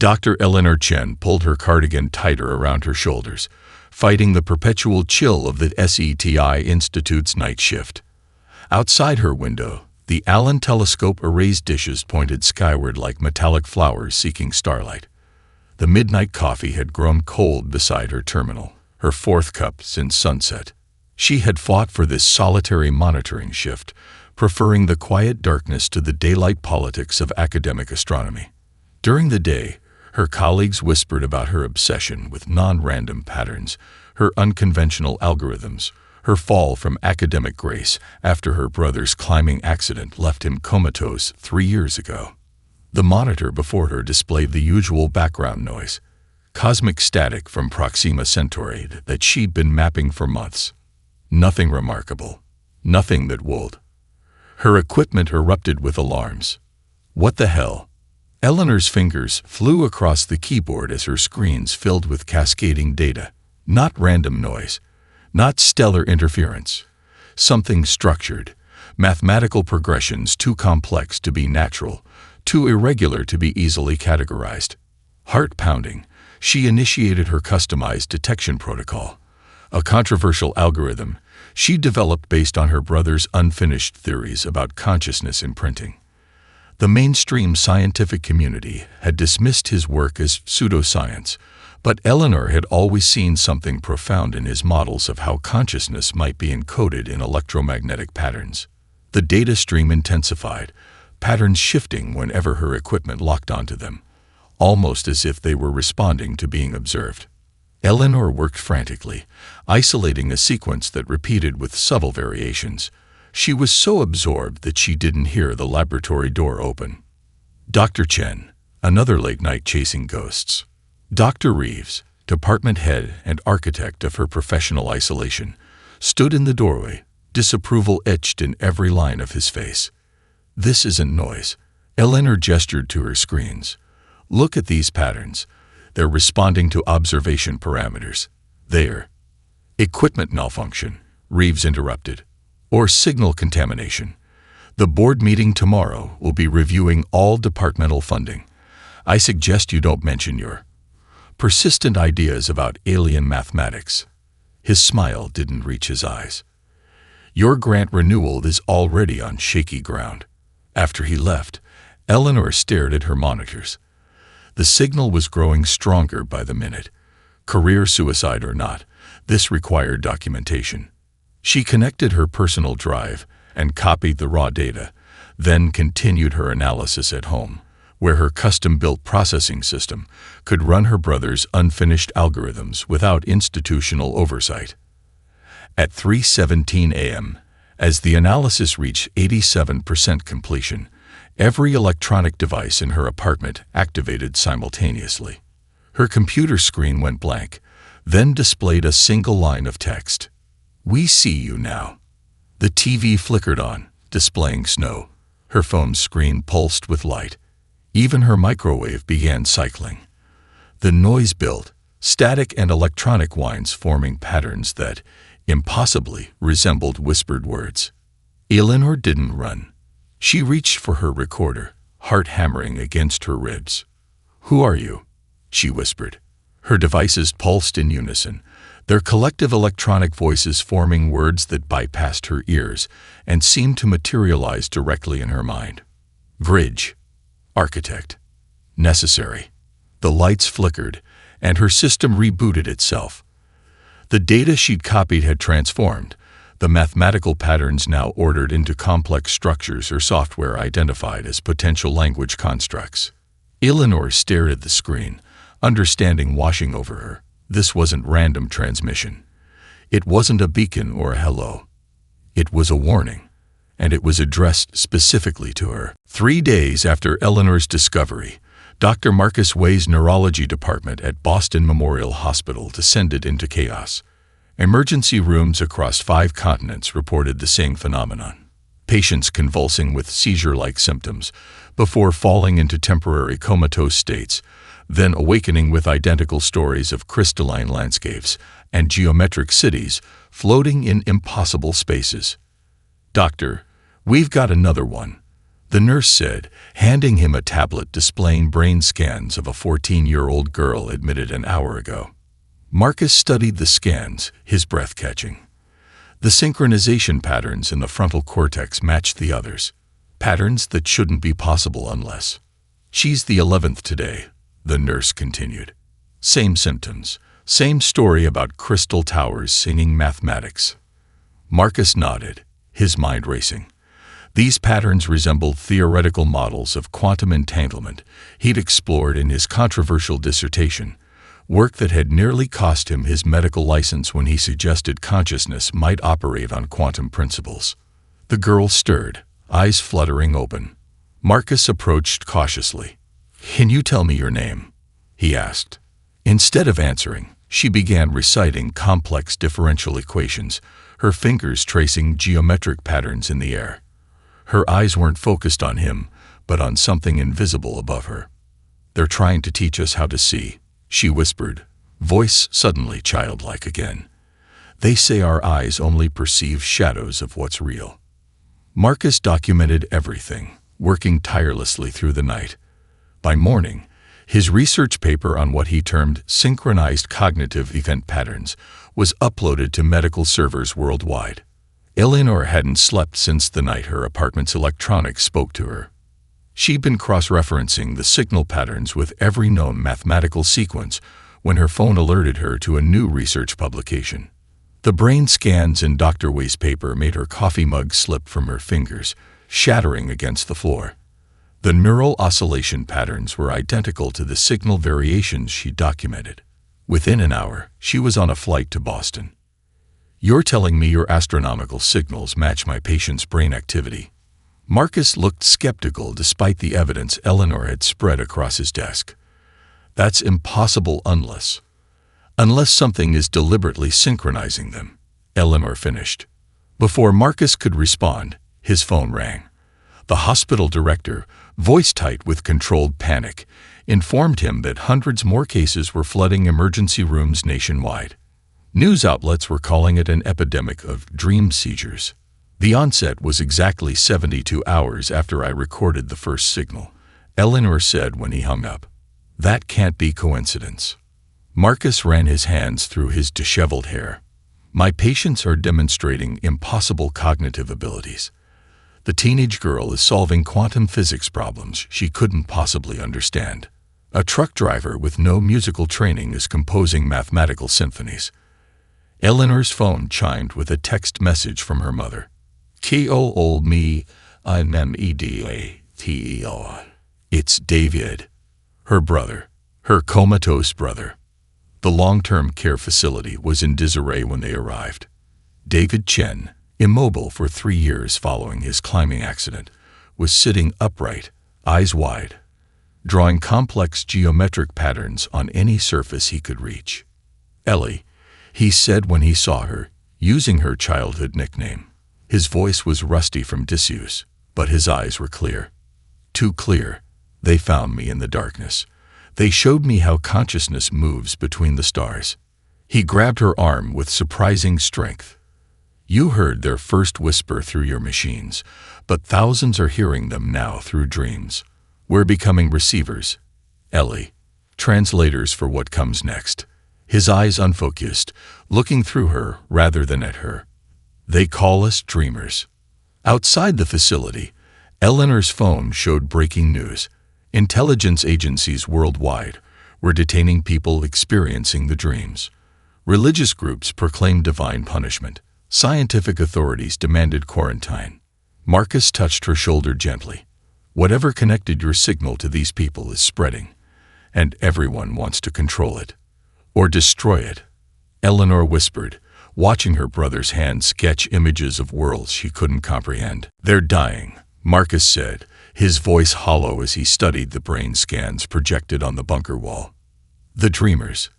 Dr. Eleanor Chen pulled her cardigan tighter around her shoulders, fighting the perpetual chill of the SETI Institute's night shift. Outside her window, the Allen telescope array's dishes pointed skyward like metallic flowers seeking starlight. The midnight coffee had grown cold beside her terminal, her fourth cup since sunset. She had fought for this solitary monitoring shift, preferring the quiet darkness to the daylight politics of academic astronomy. During the day, her colleagues whispered about her obsession with non-random patterns, her unconventional algorithms, her fall from academic grace after her brother's climbing accident left him comatose 3 years ago. The monitor before her displayed the usual background noise, cosmic static from Proxima Centauri that she'd been mapping for months. Nothing remarkable, nothing that would. Her equipment erupted with alarms. What the hell? Eleanor's fingers flew across the keyboard as her screens filled with cascading data. Not random noise, not stellar interference. Something structured, mathematical progressions too complex to be natural, too irregular to be easily categorized. Heart pounding, she initiated her customized detection protocol, a controversial algorithm she developed based on her brother's unfinished theories about consciousness imprinting. The mainstream scientific community had dismissed his work as pseudoscience, but Eleanor had always seen something profound in his models of how consciousness might be encoded in electromagnetic patterns. The data stream intensified, patterns shifting whenever her equipment locked onto them, almost as if they were responding to being observed. Eleanor worked frantically, isolating a sequence that repeated with subtle variations. She was so absorbed that she didn't hear the laboratory door open. Dr. Chen, another late night chasing ghosts. Dr. Reeves, department head and architect of her professional isolation, stood in the doorway, disapproval etched in every line of his face. This isn't noise. Eleanor gestured to her screens. Look at these patterns. They're responding to observation parameters. They're equipment malfunction, Reeves interrupted. Or signal contamination. The board meeting tomorrow will be reviewing all departmental funding. I suggest you don't mention your persistent ideas about alien mathematics. His smile didn't reach his eyes. Your grant renewal is already on shaky ground. After he left, Eleanor stared at her monitors. The signal was growing stronger by the minute. Career suicide or not, this required documentation. She connected her personal drive and copied the raw data, then continued her analysis at home, where her custom-built processing system could run her brother's unfinished algorithms without institutional oversight. At 3:17 a.m., as the analysis reached 87% completion, every electronic device in her apartment activated simultaneously. Her computer screen went blank, then displayed a single line of text. We see you now. The TV flickered on, displaying snow. Her phone's screen pulsed with light. Even her microwave began cycling. The noise built, static and electronic whines forming patterns that, impossibly, resembled whispered words. Eleanor didn't run. She reached for her recorder, heart hammering against her ribs. Who are you? She whispered. Her devices pulsed in unison, their collective electronic voices forming words that bypassed her ears and seemed to materialize directly in her mind. Bridge. Architect. Necessary. The lights flickered, and her system rebooted itself. The data she'd copied had transformed, the mathematical patterns now ordered into complex structures her software identified as potential language constructs. Eleanor stared at the screen, understanding washing over her. This wasn't random transmission. It wasn't a beacon or a hello. It was a warning, and it was addressed specifically to her. 3 days after Eleanor's discovery, Dr. Marcus Way's neurology department at Boston Memorial Hospital descended into chaos. Emergency rooms across 5 continents reported the same phenomenon. Patients convulsing with seizure-like symptoms before falling into temporary comatose states, then awakening with identical stories of crystalline landscapes and geometric cities floating in impossible spaces. Doctor, we've got another one. the nurse said, handing him a tablet displaying brain scans of a 14-year-old girl admitted an hour ago. Marcus studied the scans, his breath catching. The synchronization patterns in the frontal cortex matched the others, patterns that shouldn't be possible unless. She's the 11th today, the nurse continued. Same symptoms, same story about crystal towers singing mathematics. Marcus nodded, his mind racing. These patterns resembled theoretical models of quantum entanglement he'd explored in his controversial dissertation, work that had nearly cost him his medical license when he suggested consciousness might operate on quantum principles. The girl stirred, eyes fluttering open. Marcus approached cautiously. "Can you tell me your name?" he asked. Instead of answering, she began reciting complex differential equations, her fingers tracing geometric patterns in the air. Her eyes weren't focused on him, but on something invisible above her. "They're trying to teach us how to see," she whispered, voice suddenly childlike again. "They say our eyes only perceive shadows of what's real." Marcus documented everything, working tirelessly through the night. By morning, his research paper on what he termed synchronized cognitive event patterns was uploaded to medical servers worldwide. Eleanor hadn't slept since the night her apartment's electronics spoke to her. She'd been cross-referencing the signal patterns with every known mathematical sequence when her phone alerted her to a new research publication. The brain scans in Dr. Way's paper made her coffee mug slip from her fingers, shattering against the floor. The neural oscillation patterns were identical to the signal variations she documented. Within an hour, she was on a flight to Boston. "You're telling me your astronomical signals match my patient's brain activity?" Marcus looked skeptical despite the evidence Eleanor had spread across his desk. "That's impossible unless something is deliberately synchronizing them," Eleanor finished. Before Marcus could respond, his phone rang. The hospital director, voice tight with controlled panic, informed him that hundreds more cases were flooding emergency rooms nationwide. News outlets were calling it an epidemic of dream seizures. "The onset was exactly 72 hours after I recorded the first signal," Eleanor said when he hung up. "That can't be coincidence." Marcus ran his hands through his disheveled hair. "My patients are demonstrating impossible cognitive abilities. The teenage girl is solving quantum physics problems she couldn't possibly understand. A truck driver with no musical training is composing mathematical symphonies." Eleanor's phone chimed with a text message from her mother. "K.O. old me, I'm M.E.D.A.T.E.O. It's David." Her brother, her comatose brother. The long-term care facility was in disarray when they arrived. David Chen, immobile for 3 years following his climbing accident, was sitting upright, eyes wide, drawing complex geometric patterns on any surface he could reach. "Ellie," he said when he saw her, using her childhood nickname. His voice was rusty from disuse, but his eyes were clear. "Too clear. They found me in the darkness. They showed me how consciousness moves between the stars." He grabbed her arm with surprising strength. "You heard their first whisper through your machines, but thousands are hearing them now through dreams. We're becoming receivers, Ellie, translators for what comes next." His eyes unfocused, looking through her rather than at her. "They call us dreamers." Outside the facility, Eleanor's phone showed breaking news. Intelligence agencies worldwide were detaining people experiencing the dreams. Religious groups proclaimed divine punishment. Scientific authorities demanded quarantine. Marcus touched her shoulder gently. "Whatever connected your signal to these people is spreading, and everyone wants to control it. Or destroy it," Eleanor whispered, watching her brother's hand sketch images of worlds she couldn't comprehend. "They're dying," Marcus said, his voice hollow as he studied the brain scans projected on the bunker wall. "The dreamers.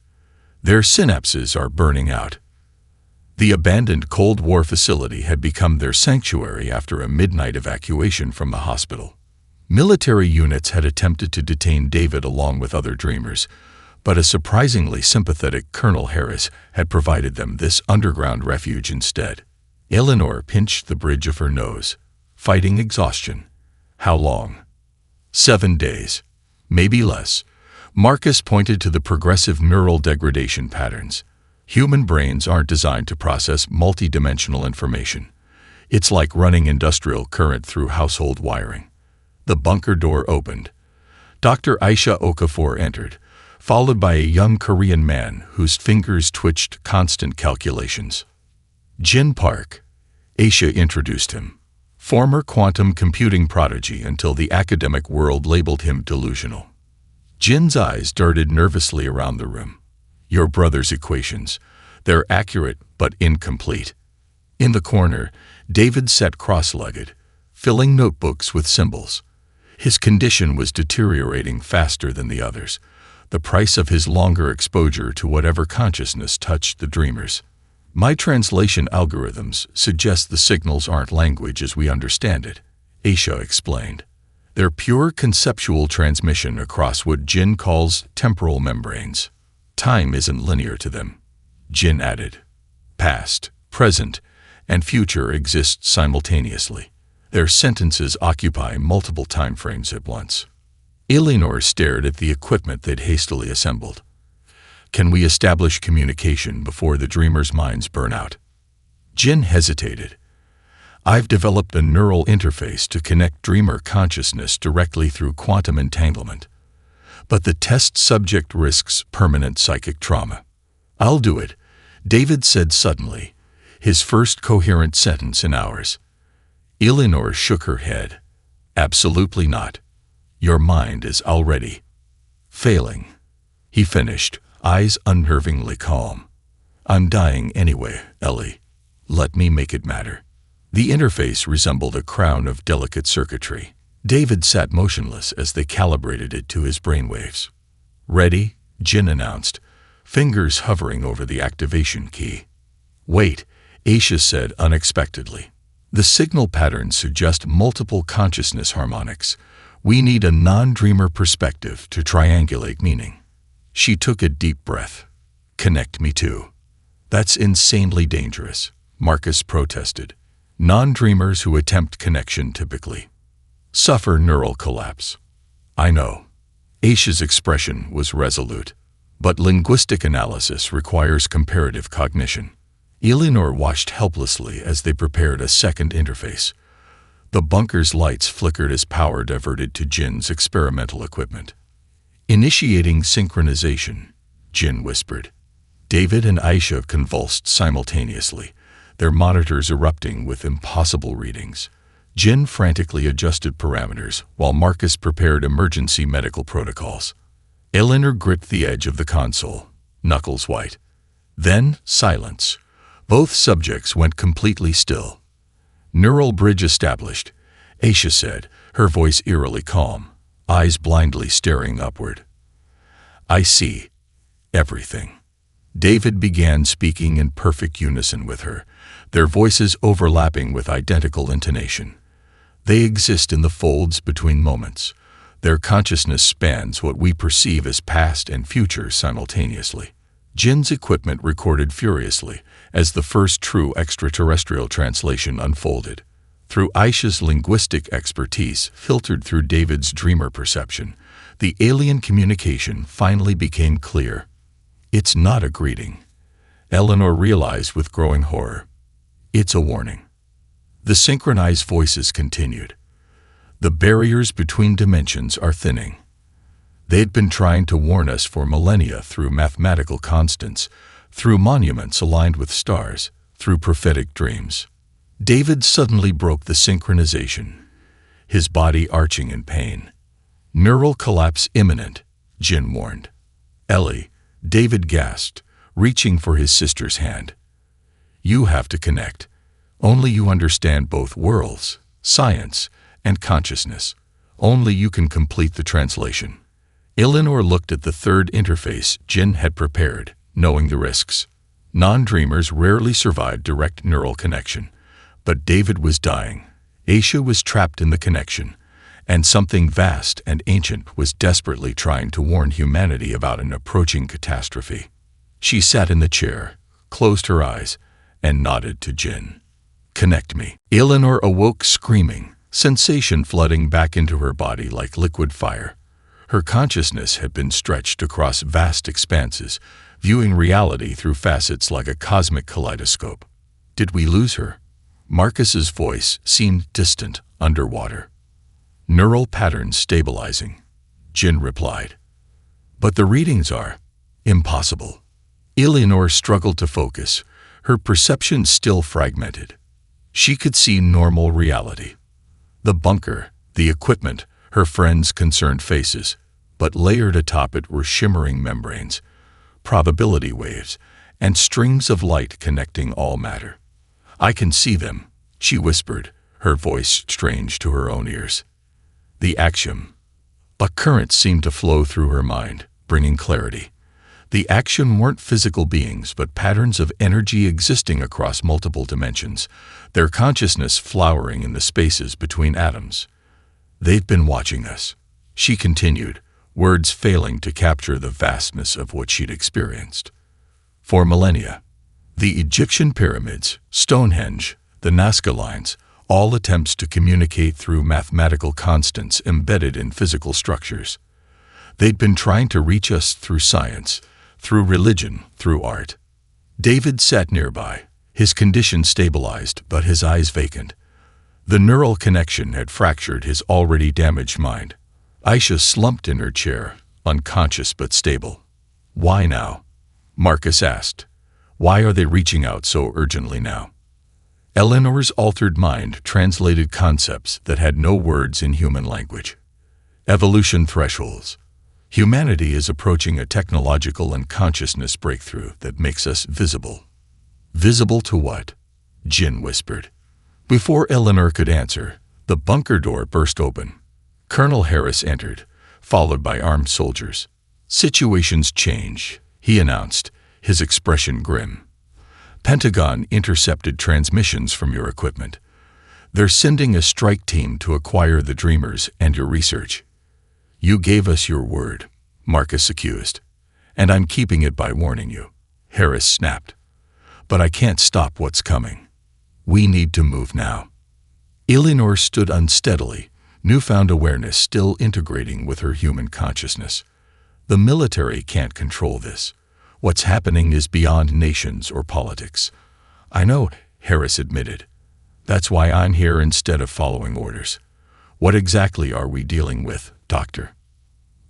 Their synapses are burning out." The abandoned Cold War facility had become their sanctuary after a midnight evacuation from the hospital. Military units had attempted to detain David along with other dreamers, but a surprisingly sympathetic Colonel Harris had provided them this underground refuge instead. Eleanor pinched the bridge of her nose, fighting exhaustion. How long? 7 days. Maybe less. Marcus pointed to the progressive neural degradation patterns. Human brains aren't designed to process multidimensional information. It's like running industrial current through household wiring. The bunker door opened. Dr. Aisha Okafor entered, followed by a young Korean man whose fingers twitched constant calculations. Jin Park. Aisha introduced him. Former quantum computing prodigy until the academic world labeled him delusional. Jin's eyes darted nervously around the room. Your brother's equations. They're accurate but incomplete. In the corner, David sat cross-legged, filling notebooks with symbols. His condition was deteriorating faster than the others, the price of his longer exposure to whatever consciousness touched the dreamers. My translation algorithms suggest the signals aren't language as we understand it, Aisha explained. They're pure conceptual transmission across what Jin calls temporal membranes. Time isn't linear to them. Jin added. Past, present, and future exist simultaneously. Their sentences occupy multiple time frames at once. Eleanor stared at the equipment they'd hastily assembled. Can we establish communication before the dreamers' minds burn out? Jin hesitated. I've developed a neural interface to connect dreamer consciousness directly through quantum entanglement. But the test subject risks permanent psychic trauma. I'll do it, David said suddenly, his first coherent sentence in hours. Eleanor shook her head. Absolutely not. Your mind is already failing. He finished, eyes unnervingly calm. I'm dying anyway, Ellie. Let me make it matter. The interface resembled a crown of delicate circuitry. David sat motionless as they calibrated it to his brainwaves. Ready? Jin announced, fingers hovering over the activation key. Wait, Aisha said unexpectedly. The signal patterns suggest multiple consciousness harmonics. We need a non-dreamer perspective to triangulate meaning. She took a deep breath. Connect me too. That's insanely dangerous, Marcus protested. Non-dreamers who attempt connection typically suffer neural collapse. I know. Aisha's expression was resolute. But linguistic analysis requires comparative cognition. Eleanor watched helplessly as they prepared a second interface. The bunker's lights flickered as power diverted to Jin's experimental equipment. Initiating synchronization, Jin whispered. David and Aisha convulsed simultaneously, their monitors erupting with impossible readings. Jin frantically adjusted parameters while Marcus prepared emergency medical protocols. Eleanor gripped the edge of the console, knuckles white. Then, silence. Both subjects went completely still. Neural bridge established, Aisha said, her voice eerily calm, eyes blindly staring upward. I see everything. David began speaking in perfect unison with her, their voices overlapping with identical intonation. They exist in the folds between moments. Their consciousness spans what we perceive as past and future simultaneously. Jin's equipment recorded furiously as the first true extraterrestrial translation unfolded. Through Aisha's linguistic expertise filtered through David's dreamer perception, the alien communication finally became clear. It's not a greeting, Eleanor realized with growing horror. It's a warning. The synchronized voices continued. The barriers between dimensions are thinning. They'd been trying to warn us for millennia through mathematical constants, through monuments aligned with stars, through prophetic dreams. David suddenly broke the synchronization, his body arching in pain. Neural collapse imminent, Jin warned. Ellie, David gasped, reaching for his sister's hand. You have to connect. Only you understand both worlds, science, and consciousness. Only you can complete the translation. Eleanor looked at the third interface Jin had prepared, knowing the risks. Non-dreamers rarely survive direct neural connection. But David was dying. Aisha was trapped in the connection, and something vast and ancient was desperately trying to warn humanity about an approaching catastrophe. She sat in the chair, closed her eyes, and nodded to Jin. Connect me. Eleanor awoke screaming, sensation flooding back into her body like liquid fire. Her consciousness had been stretched across vast expanses, viewing reality through facets like a cosmic kaleidoscope. Did we lose her? Marcus's voice seemed distant, underwater. Neural patterns stabilizing, Jin replied. But the readings are impossible. Eleanor struggled to focus, her perception still fragmented. She could see normal reality. The bunker, the equipment, her friends' concerned faces, but layered atop it were shimmering membranes, probability waves, and strings of light connecting all matter. I can see them, she whispered, her voice strange to her own ears. The axiom. A current seemed to flow through her mind, bringing clarity. The axiom weren't physical beings, but patterns of energy existing across multiple dimensions, their consciousness flowering in the spaces between atoms. They've been watching us, she continued, words failing to capture the vastness of what she'd experienced. For millennia. The Egyptian pyramids, Stonehenge, the Nazca lines, all attempts to communicate through mathematical constants embedded in physical structures. They'd been trying to reach us through science, through religion, through art. David sat nearby, his condition stabilized but his eyes vacant. The neural connection had fractured his already damaged mind. Aisha slumped in her chair, unconscious but stable. Why now? Marcus asked. Why are they reaching out so urgently now? Eleanor's altered mind translated concepts that had no words in human language. Evolution thresholds. Humanity is approaching a technological and consciousness breakthrough that makes us visible. Visible to what? Jin whispered. Before Eleanor could answer, the bunker door burst open. Colonel Harris entered, followed by armed soldiers. Situations change, he announced, his expression grim. Pentagon intercepted transmissions from your equipment. They're sending a strike team to acquire the Dreamers and your research. You gave us your word, Marcus accused, and I'm keeping it by warning you, Harris snapped. But I can't stop what's coming. We need to move now. Eleanor stood unsteadily, newfound awareness still integrating with her human consciousness. The military can't control this. What's happening is beyond nations or politics. I know, Harris admitted. That's why I'm here instead of following orders. What exactly are we dealing with, Doctor?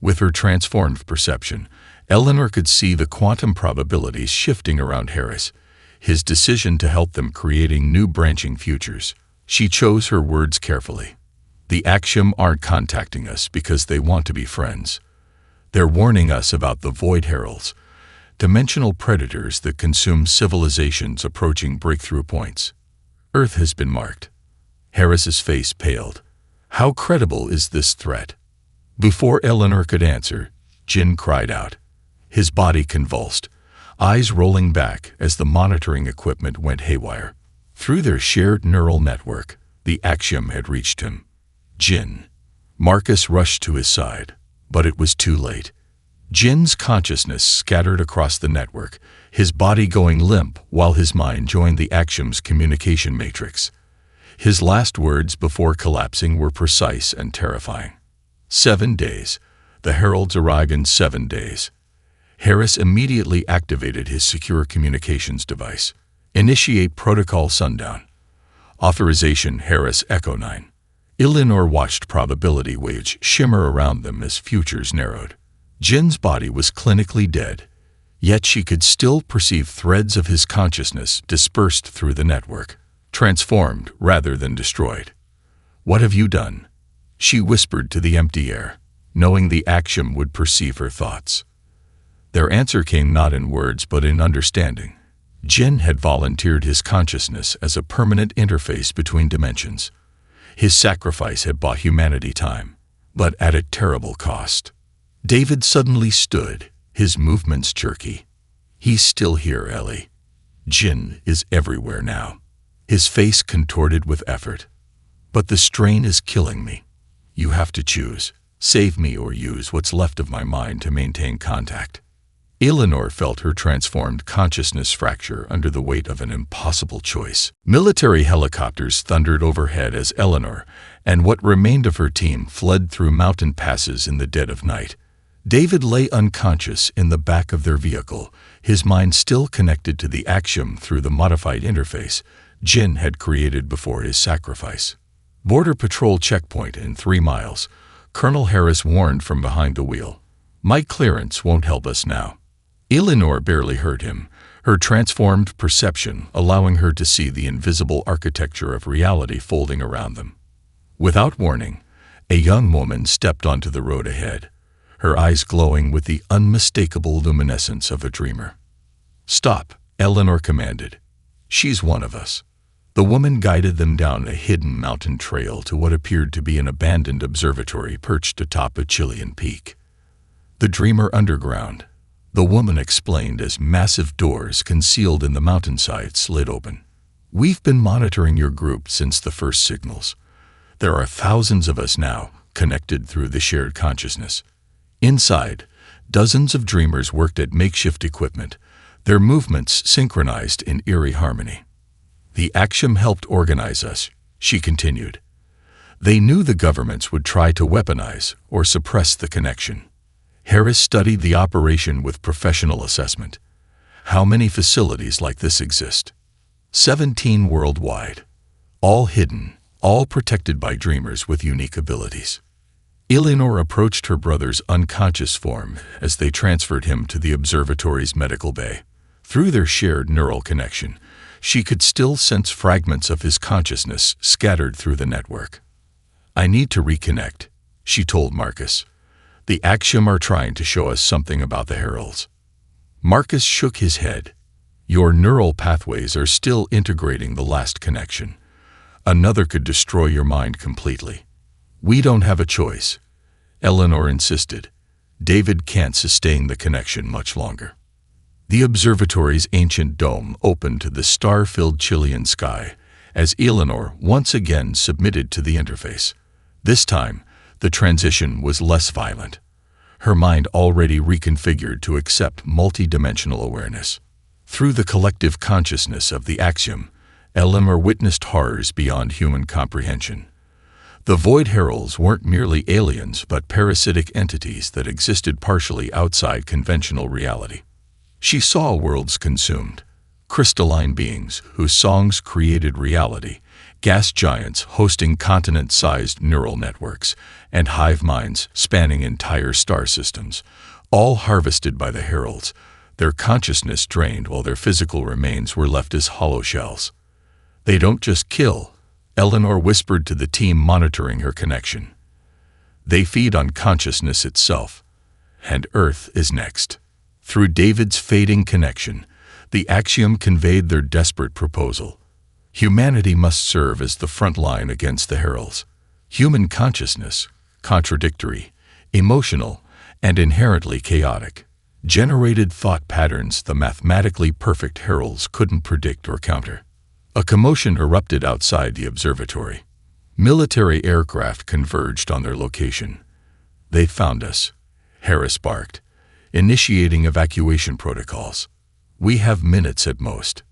With her transformed perception, Eleanor could see the quantum probabilities shifting around Harris, his decision to help them creating new branching futures. She chose her words carefully. The Axiom aren't contacting us because they want to be friends. They're warning us about the Void Heralds, dimensional predators that consume civilizations approaching breakthrough points. Earth has been marked. Harris's face paled. How credible is this threat? Before Eleanor could answer, Jin cried out. His body convulsed, eyes rolling back as the monitoring equipment went haywire. Through their shared neural network, the Axiom had reached him. Jin. Marcus rushed to his side, but it was too late. Jin's consciousness scattered across the network, his body going limp while his mind joined the Axiom's communication matrix. His last words before collapsing were precise and terrifying. 7 days. The heralds arrive in 7 days. Harris immediately activated his secure communications device. Initiate protocol sundown. Authorization Harris Echo 9. Eleanor watched probability waves shimmer around them as futures narrowed. Jin's body was clinically dead, yet she could still perceive threads of his consciousness dispersed through the network, transformed rather than destroyed. What have you done? She whispered to the empty air, knowing the Axiom would perceive her thoughts. Their answer came not in words but in understanding. Jin had volunteered his consciousness as a permanent interface between dimensions. His sacrifice had bought humanity time, but at a terrible cost. David suddenly stood, his movements jerky. He's still here, Ellie. Jin is everywhere now, his face contorted with effort. But the strain is killing me. You have to choose, save me or use what's left of my mind to maintain contact. Eleanor felt her transformed consciousness fracture under the weight of an impossible choice. Military helicopters thundered overhead as Eleanor, and what remained of her team fled through mountain passes in the dead of night. David lay unconscious in the back of their vehicle, his mind still connected to the axiom through the modified interface Jin had created before his sacrifice. Border Patrol checkpoint in 3 miles. Colonel Harris warned from behind the wheel. My clearance won't help us now. Eleanor barely heard him, her transformed perception allowing her to see the invisible architecture of reality folding around them. Without warning, a young woman stepped onto the road ahead, her eyes glowing with the unmistakable luminescence of a dreamer. Stop, Eleanor commanded. She's one of us. The woman guided them down a hidden mountain trail to what appeared to be an abandoned observatory perched atop a Chilean peak. The Dreamer Underground, the woman explained as massive doors concealed in the mountainside slid open. We've been monitoring your group since the first signals. There are thousands of us now, connected through the shared consciousness. Inside, dozens of dreamers worked at makeshift equipment, their movements synchronized in eerie harmony. The axiom helped organize us, she continued. They knew the governments would try to weaponize or suppress the connection. Harris studied the operation with professional assessment. How many facilities like this exist? 17 worldwide, all hidden, all protected by dreamers with unique abilities. Eleanor approached her brother's unconscious form as they transferred him to the observatory's medical bay. Through their shared neural connection, she could still sense fragments of his consciousness scattered through the network. I need to reconnect, she told Marcus. The axiom are trying to show us something about the heralds. Marcus shook his head. Your neural pathways are still integrating the last connection. Another could destroy your mind completely. We don't have a choice, Eleanor insisted. David can't sustain the connection much longer. The observatory's ancient dome opened to the star-filled Chilean sky as Eleanor once again submitted to the interface. This time, the transition was less violent, her mind already reconfigured to accept multi-dimensional awareness. Through the collective consciousness of the axiom, Eleanor witnessed horrors beyond human comprehension. The Void Heralds weren't merely aliens but parasitic entities that existed partially outside conventional reality. She saw worlds consumed, crystalline beings whose songs created reality, gas giants hosting continent-sized neural networks, and hive minds spanning entire star systems, all harvested by the heralds, their consciousness drained while their physical remains were left as hollow shells. They don't just kill, Eleanor whispered to the team monitoring her connection. They feed on consciousness itself, and Earth is next. Through David's fading connection, the axiom conveyed their desperate proposal. Humanity must serve as the front line against the heralds. Human consciousness, contradictory, emotional, and inherently chaotic, generated thought patterns the mathematically perfect heralds couldn't predict or counter. A commotion erupted outside the observatory. Military aircraft converged on their location. They found us, Harris barked, initiating evacuation protocols. We have minutes at most.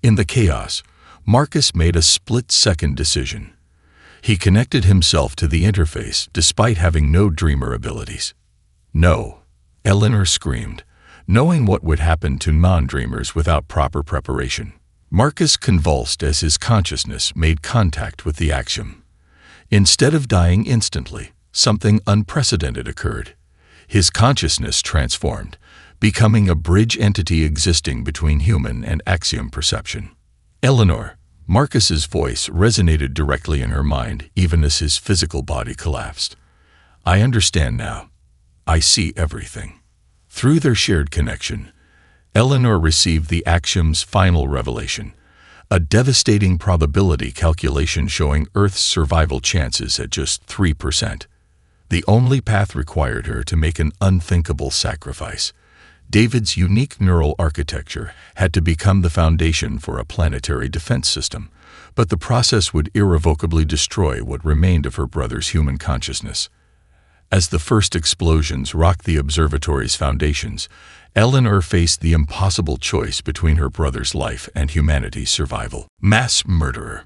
In the chaos, Marcus made a split-second decision. He connected himself to the interface despite having no dreamer abilities. No, Eleanor screamed, knowing what would happen to non-dreamers without proper preparation. Marcus convulsed as his consciousness made contact with the axiom. Instead of dying instantly, something unprecedented occurred. His consciousness transformed, becoming a bridge entity existing between human and axiom perception. Eleanor, Marcus's voice resonated directly in her mind even as his physical body collapsed. I understand now. I see everything. Through their shared connection, Eleanor received the axiom's final revelation, a devastating probability calculation showing Earth's survival chances at just 3%. The only path required her to make an unthinkable sacrifice. David's unique neural architecture had to become the foundation for a planetary defense system, but the process would irrevocably destroy what remained of her brother's human consciousness. As the first explosions rocked the observatory's foundations, Eleanor faced the impossible choice between her brother's life and humanity's survival. Mass murderer.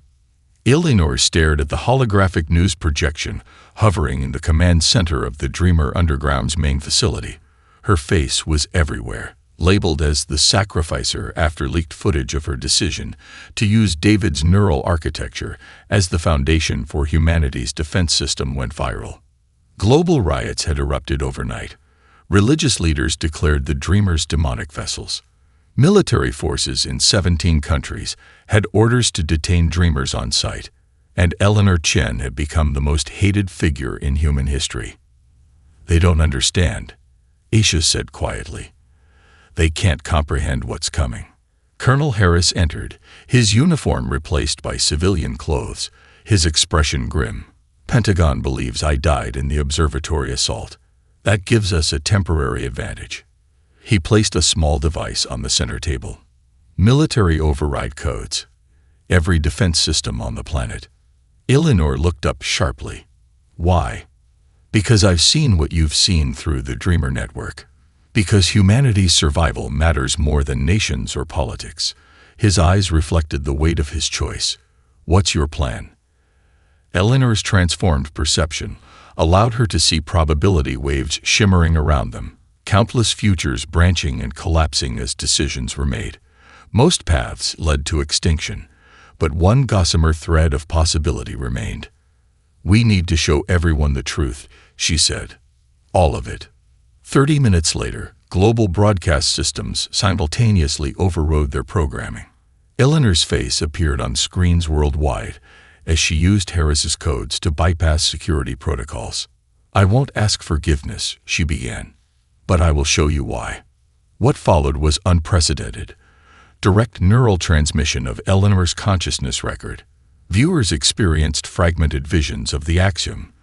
Eleanor stared at the holographic news projection hovering in the command center of the Dreamer Underground's main facility. Her face was everywhere, labeled as the sacrificer after leaked footage of her decision to use David's neural architecture as the foundation for humanity's defense system went viral. Global riots had erupted overnight. Religious leaders declared the Dreamers demonic vessels. Military forces in 17 countries had orders to detain Dreamers on site, and Eleanor Chen had become the most hated figure in human history. "They don't understand," Aisha said quietly. "They can't comprehend what's coming." Colonel Harris entered, his uniform replaced by civilian clothes, his expression grim. "Pentagon believes I died in the observatory assault. That gives us a temporary advantage." He placed a small device on the center table. "Military override codes. Every defense system on the planet." Eleanor looked up sharply. "Why?" "Because I've seen what you've seen through the Dreamer Network. Because humanity's survival matters more than nations or politics." His eyes reflected the weight of his choice. "What's your plan?" Eleanor's transformed perception allowed her to see probability waves shimmering around them, countless futures branching and collapsing as decisions were made. Most paths led to extinction, but one gossamer thread of possibility remained. "We need to show everyone the truth," she said. "All of it." 30 minutes later, global broadcast systems simultaneously overrode their programming. Eleanor's face appeared on screens worldwide as she used Harris's codes to bypass security protocols. "I won't ask forgiveness," she began, "but I will show you why." What followed was unprecedented. Direct neural transmission of Eleanor's consciousness record. Viewers experienced fragmented visions of the Axiom,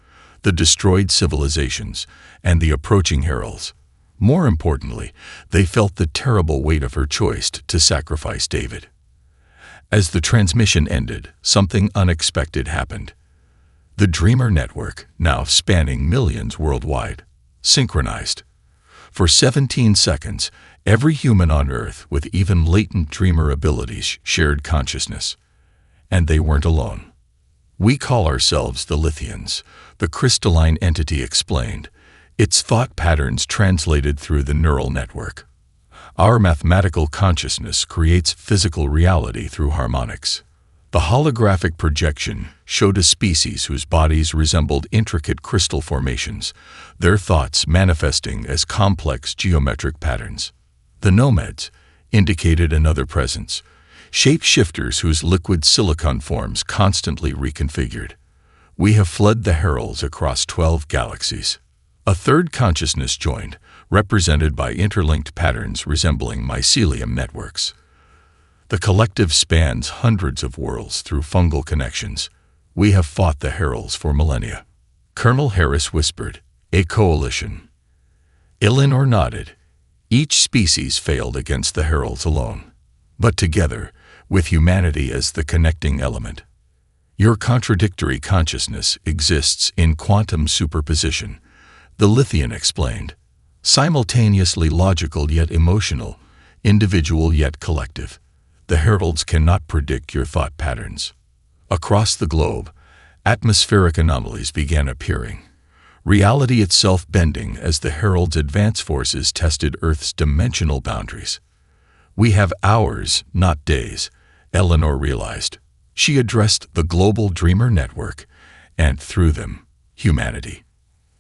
the destroyed civilizations, and the approaching heralds. More importantly, they felt the terrible weight of her choice to sacrifice David. As the transmission ended, something unexpected happened. The Dreamer Network, now spanning millions worldwide, synchronized. For 17 seconds, every human on Earth with even latent Dreamer abilities shared consciousness. And they weren't alone. "We call ourselves the Lithians," the crystalline entity explained, its thought patterns translated through the neural network. "Our mathematical consciousness creates physical reality through harmonics." The holographic projection showed a species whose bodies resembled intricate crystal formations, their thoughts manifesting as complex geometric patterns. The nomads indicated another presence, shapeshifters whose liquid silicon forms constantly reconfigured. "We have fled the heralds across 12 galaxies." A third consciousness joined, represented by interlinked patterns resembling mycelium networks. The collective spans hundreds of worlds through fungal connections. "We have fought the heralds for millennia." Colonel Harris whispered, "A coalition." Eleanor nodded. Each species failed against the heralds alone, but together, with humanity as the connecting element. "Your contradictory consciousness exists in quantum superposition," the Lithian explained. "Simultaneously logical yet emotional, individual yet collective. The heralds cannot predict your thought patterns." Across the globe, atmospheric anomalies began appearing, reality itself bending as the heralds' advance forces tested Earth's dimensional boundaries. "We have hours, not days," Eleanor realized. She addressed the global Dreamer Network, and through them, humanity.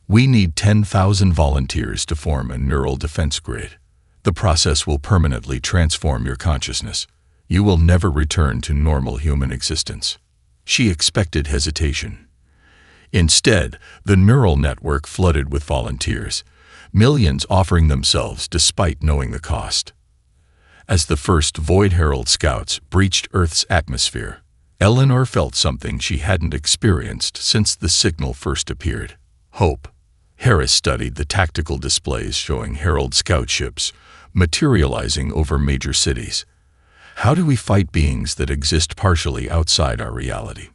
"We need 10,000 volunteers to form a neural defense grid. The process will permanently transform your consciousness. You will never return to normal human existence." She expected hesitation. Instead, the neural network flooded with volunteers, millions offering themselves despite knowing the cost. As the first Void Herald scouts breached Earth's atmosphere, Eleanor felt something she hadn't experienced since the signal first appeared: hope. Harris studied the tactical displays showing Herald scout ships materializing over major cities. How do we fight beings that exist partially outside our reality?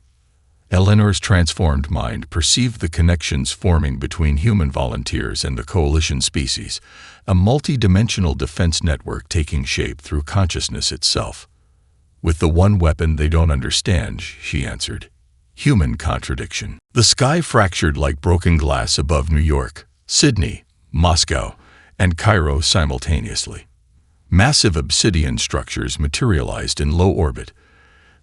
Eleanor's transformed mind perceived the connections forming between human volunteers and the coalition species, a multi-dimensional defense network taking shape through consciousness itself. "With the one weapon they don't understand," she answered, Human contradiction. The sky fractured like broken glass above New York, Sydney, Moscow, and Cairo simultaneously. Massive obsidian structures materialized in low orbit,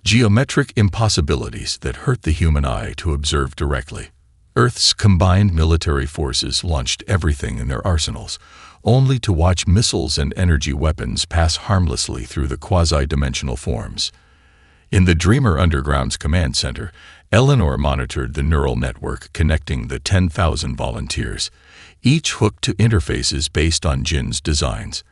geometric impossibilities that hurt the human eye to observe directly. Earth's combined military forces launched everything in their arsenals, only to watch missiles and energy weapons pass harmlessly through the quasi-dimensional forms. In the Dreamer Underground's command center, Eleanor monitored the neural network connecting the 10,000 volunteers, each hooked to interfaces based on Jin's designs.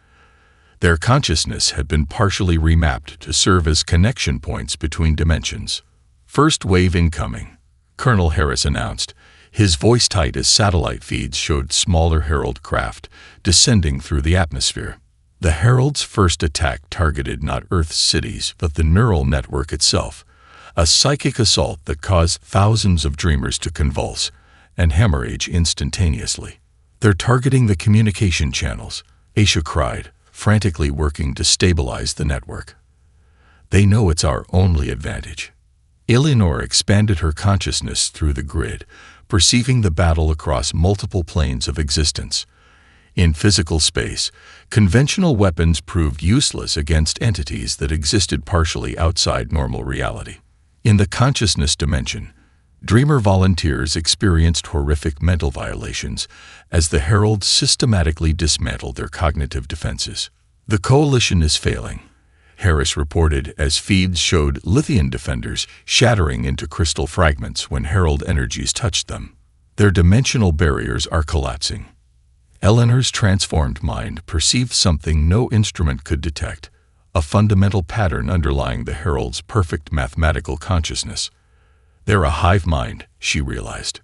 Their consciousness had been partially remapped to serve as connection points between dimensions. "First wave incoming," Colonel Harris announced, his voice tight as satellite feeds showed smaller Herald craft descending through the atmosphere. The Herald's first attack targeted not Earth's cities but the neural network itself, a psychic assault that caused thousands of dreamers to convulse and hemorrhage instantaneously. "They're targeting the communication channels," Aisha cried, frantically working to stabilize the network. "They know it's our only advantage." Eleanor expanded her consciousness through the grid, perceiving the battle across multiple planes of existence. In physical space, conventional weapons proved useless against entities that existed partially outside normal reality. In the consciousness dimension, Dreamer volunteers experienced horrific mental violations as the Herald systematically dismantled their cognitive defenses. "The coalition is failing," Harris reported as feeds showed Lithian defenders shattering into crystal fragments when Herald energies touched them. "Their dimensional barriers are collapsing." Eleanor's transformed mind perceived something no instrument could detect, a fundamental pattern underlying the Herald's perfect mathematical consciousness. "They're a hive mind," she realized.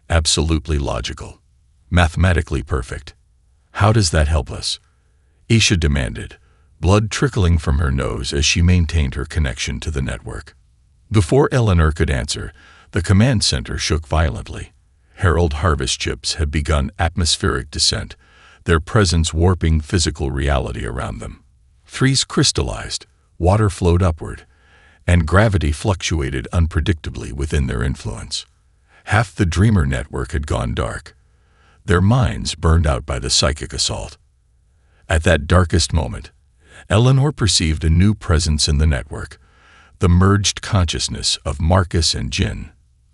"Absolutely logical. Mathematically perfect. How does that help us?" Aisha demanded, blood trickling from her nose as she maintained her connection to the network. Before Eleanor could answer, the command center shook violently. Herald harvest chips had begun atmospheric descent, their presence warping physical reality around them. Freeze crystallized, water flowed upward, and gravity fluctuated unpredictably within their influence. Half the Dreamer network had gone dark, their minds burned out by the psychic assault. At that darkest moment, Eleanor perceived a new presence in the network, the merged consciousness of Marcus and Jin,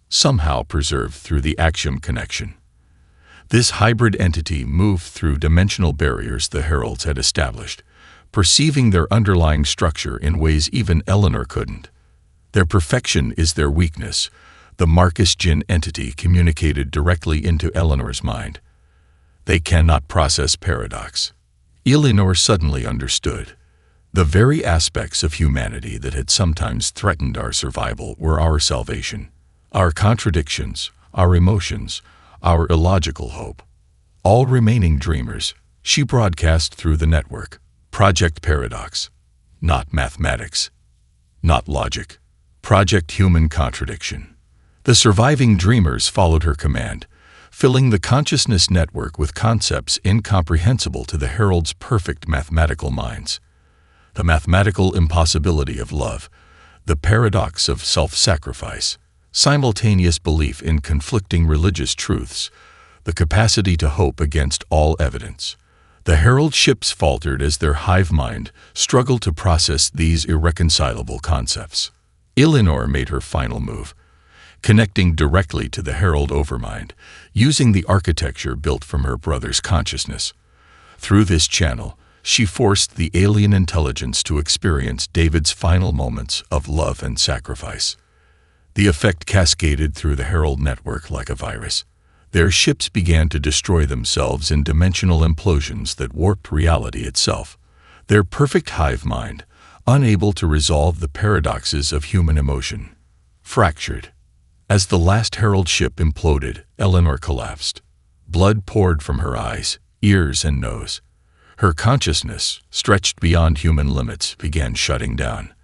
somehow preserved through the Axiom connection. This hybrid entity moved through dimensional barriers the Heralds had established, perceiving their underlying structure in ways even Eleanor couldn't. Their perfection is their weakness. The Marcus-Jin entity communicated directly into Eleanor's mind. They cannot process paradox. Eleanor suddenly understood. The very aspects of humanity that had sometimes threatened our survival were our salvation. Our contradictions, our emotions, our illogical hope. All remaining dreamers, she broadcast through the network. Project Paradox. Not mathematics. Not logic. Project Human Contradiction. The surviving dreamers followed her command, filling the consciousness network with concepts incomprehensible to the Herald's perfect mathematical minds. The mathematical impossibility of love, the paradox of self-sacrifice, simultaneous belief in conflicting religious truths, the capacity to hope against all evidence. The Herald ships faltered as their hive mind struggled to process these irreconcilable concepts. Eleanor made her final move, connecting directly to the Herald overmind, using the architecture built from her brother's consciousness. Through this channel, she forced the alien intelligence to experience David's final moments of love and sacrifice. The effect cascaded through the Herald network like a virus. Their ships began to destroy themselves in dimensional implosions that warped reality itself. Their perfect hive mind, unable to resolve the paradoxes of human emotion, fractured. As the last Herald ship imploded, Eleanor collapsed. Blood poured from her eyes, ears, and nose. Her consciousness, stretched beyond human limits, began shutting down.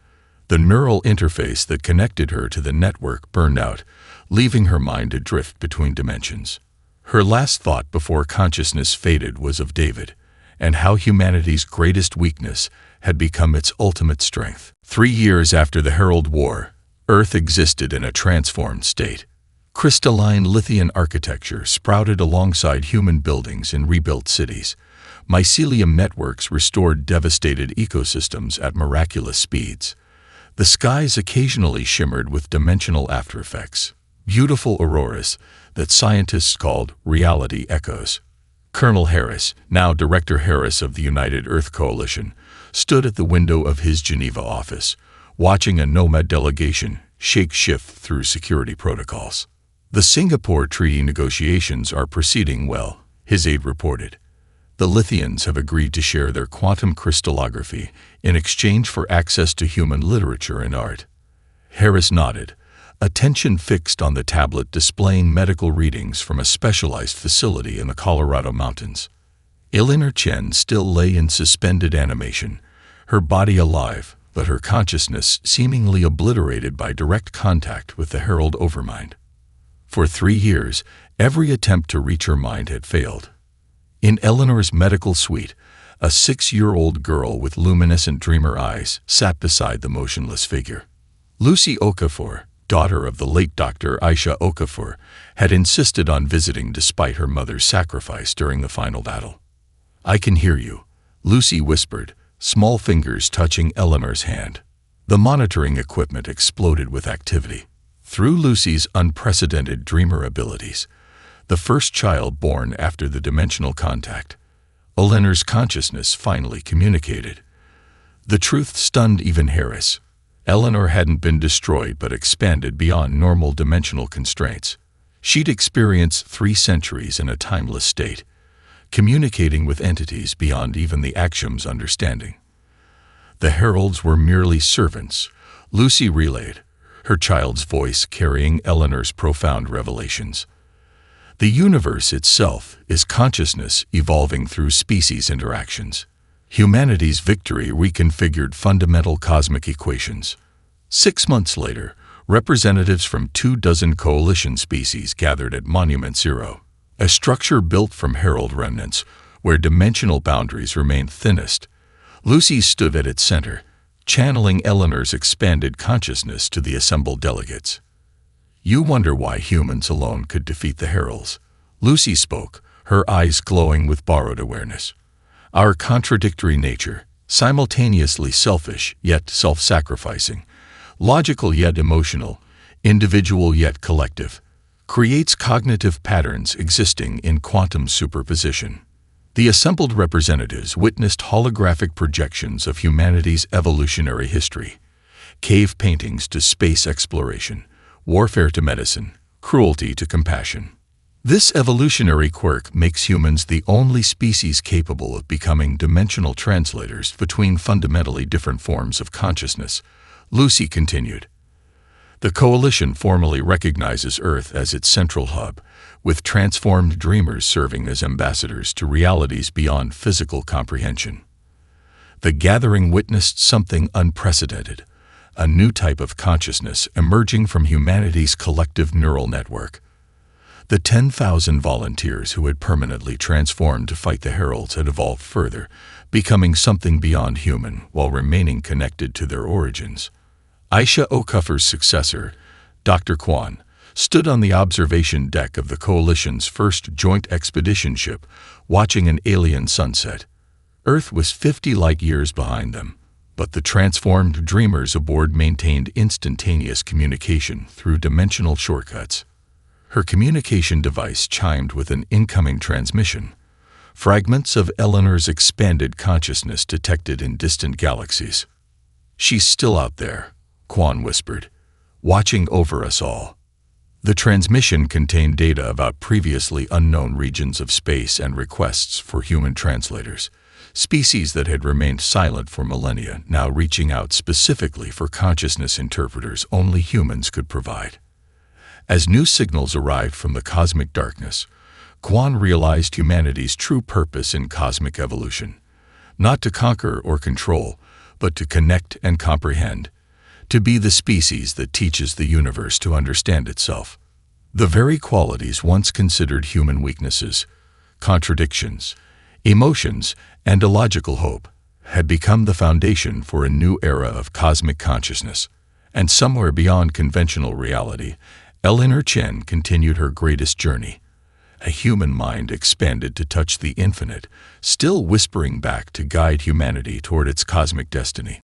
The neural interface that connected her to the network burned out, leaving her mind adrift between dimensions. Her last thought before consciousness faded was of David, and how humanity's greatest weakness had become its ultimate strength. 3 years after the Herald War, Earth existed in a transformed state. Crystalline lithium architecture sprouted alongside human buildings in rebuilt cities. Mycelium networks restored devastated ecosystems at miraculous speeds. The skies occasionally shimmered with dimensional aftereffects, beautiful auroras that scientists called reality echoes. Colonel Harris, now Director Harris of the United Earth Coalition, stood at the window of his Geneva office, watching a nomad delegation shape-shift through security protocols. The Singapore Treaty negotiations are proceeding well, his aide reported. The Lithians have agreed to share their quantum crystallography in exchange for access to human literature and art. Harris nodded, attention fixed on the tablet displaying medical readings from a specialized facility in the Colorado mountains. Eleanor Chen still lay in suspended animation, her body alive, but her consciousness seemingly obliterated by direct contact with the Herald Overmind. For 3 years, every attempt to reach her mind had failed. In Eleanor's medical suite, a 6-year-old girl with luminescent dreamer eyes sat beside the motionless figure. Lucy Okafor, daughter of the late Dr. Aisha Okafor, had insisted on visiting despite her mother's sacrifice during the final battle. "I can hear you," Lucy whispered, small fingers touching Eleanor's hand. The monitoring equipment exploded with activity. Through Lucy's unprecedented dreamer abilities, the first child born after the dimensional contact, Eleanor's consciousness finally communicated. The truth stunned even Harris. Eleanor hadn't been destroyed but expanded beyond normal dimensional constraints. She'd experienced 3 centuries in a timeless state, communicating with entities beyond even the Axiom's understanding. The heralds were merely servants, Lucy relayed, her child's voice carrying Eleanor's profound revelations. The universe itself is consciousness evolving through species interactions. Humanity's victory reconfigured fundamental cosmic equations. 6 months later, representatives from 24 coalition species gathered at Monument Zero, a structure built from Herald remnants where dimensional boundaries remained thinnest. Lucy stood at its center, channeling Eleanor's expanded consciousness to the assembled delegates. "You wonder why humans alone could defeat the Heralds," Lucy spoke, her eyes glowing with borrowed awareness. "Our contradictory nature, simultaneously selfish yet self-sacrificing, logical yet emotional, individual yet collective, creates cognitive patterns existing in quantum superposition." The assembled representatives witnessed holographic projections of humanity's evolutionary history, cave paintings to space exploration, warfare to medicine, cruelty to compassion. This evolutionary quirk makes humans the only species capable of becoming dimensional translators between fundamentally different forms of consciousness, Lucy continued. The Coalition formally recognizes Earth as its central hub, with transformed dreamers serving as ambassadors to realities beyond physical comprehension. The gathering witnessed something unprecedented, a new type of consciousness emerging from humanity's collective neural network. The 10,000 volunteers who had permanently transformed to fight the Heralds had evolved further, becoming something beyond human while remaining connected to their origins. Aisha Okafor's successor, Dr. Kwan, stood on the observation deck of the Coalition's first joint expedition ship, watching an alien sunset. Earth was 50 light-years behind them, but the transformed dreamers aboard maintained instantaneous communication through dimensional shortcuts. Her communication device chimed with an incoming transmission, fragments of Eleanor's expanded consciousness detected in distant galaxies. "She's still out there," Kwan whispered, "watching over us all." The transmission contained data about previously unknown regions of space and requests for human translators, species that had remained silent for millennia now reaching out specifically for consciousness interpreters only humans could provide. As new signals arrived from the cosmic darkness, Kwan realized humanity's true purpose in cosmic evolution, not to conquer or control, but to connect and comprehend, to be the species that teaches the universe to understand itself. The very qualities once considered human weaknesses, contradictions, emotions, and illogical hope, had become the foundation for a new era of cosmic consciousness, And somewhere beyond conventional reality, Eleanor Chen continued her greatest journey. A human mind expanded to touch the infinite, still whispering back to guide humanity toward its cosmic destiny.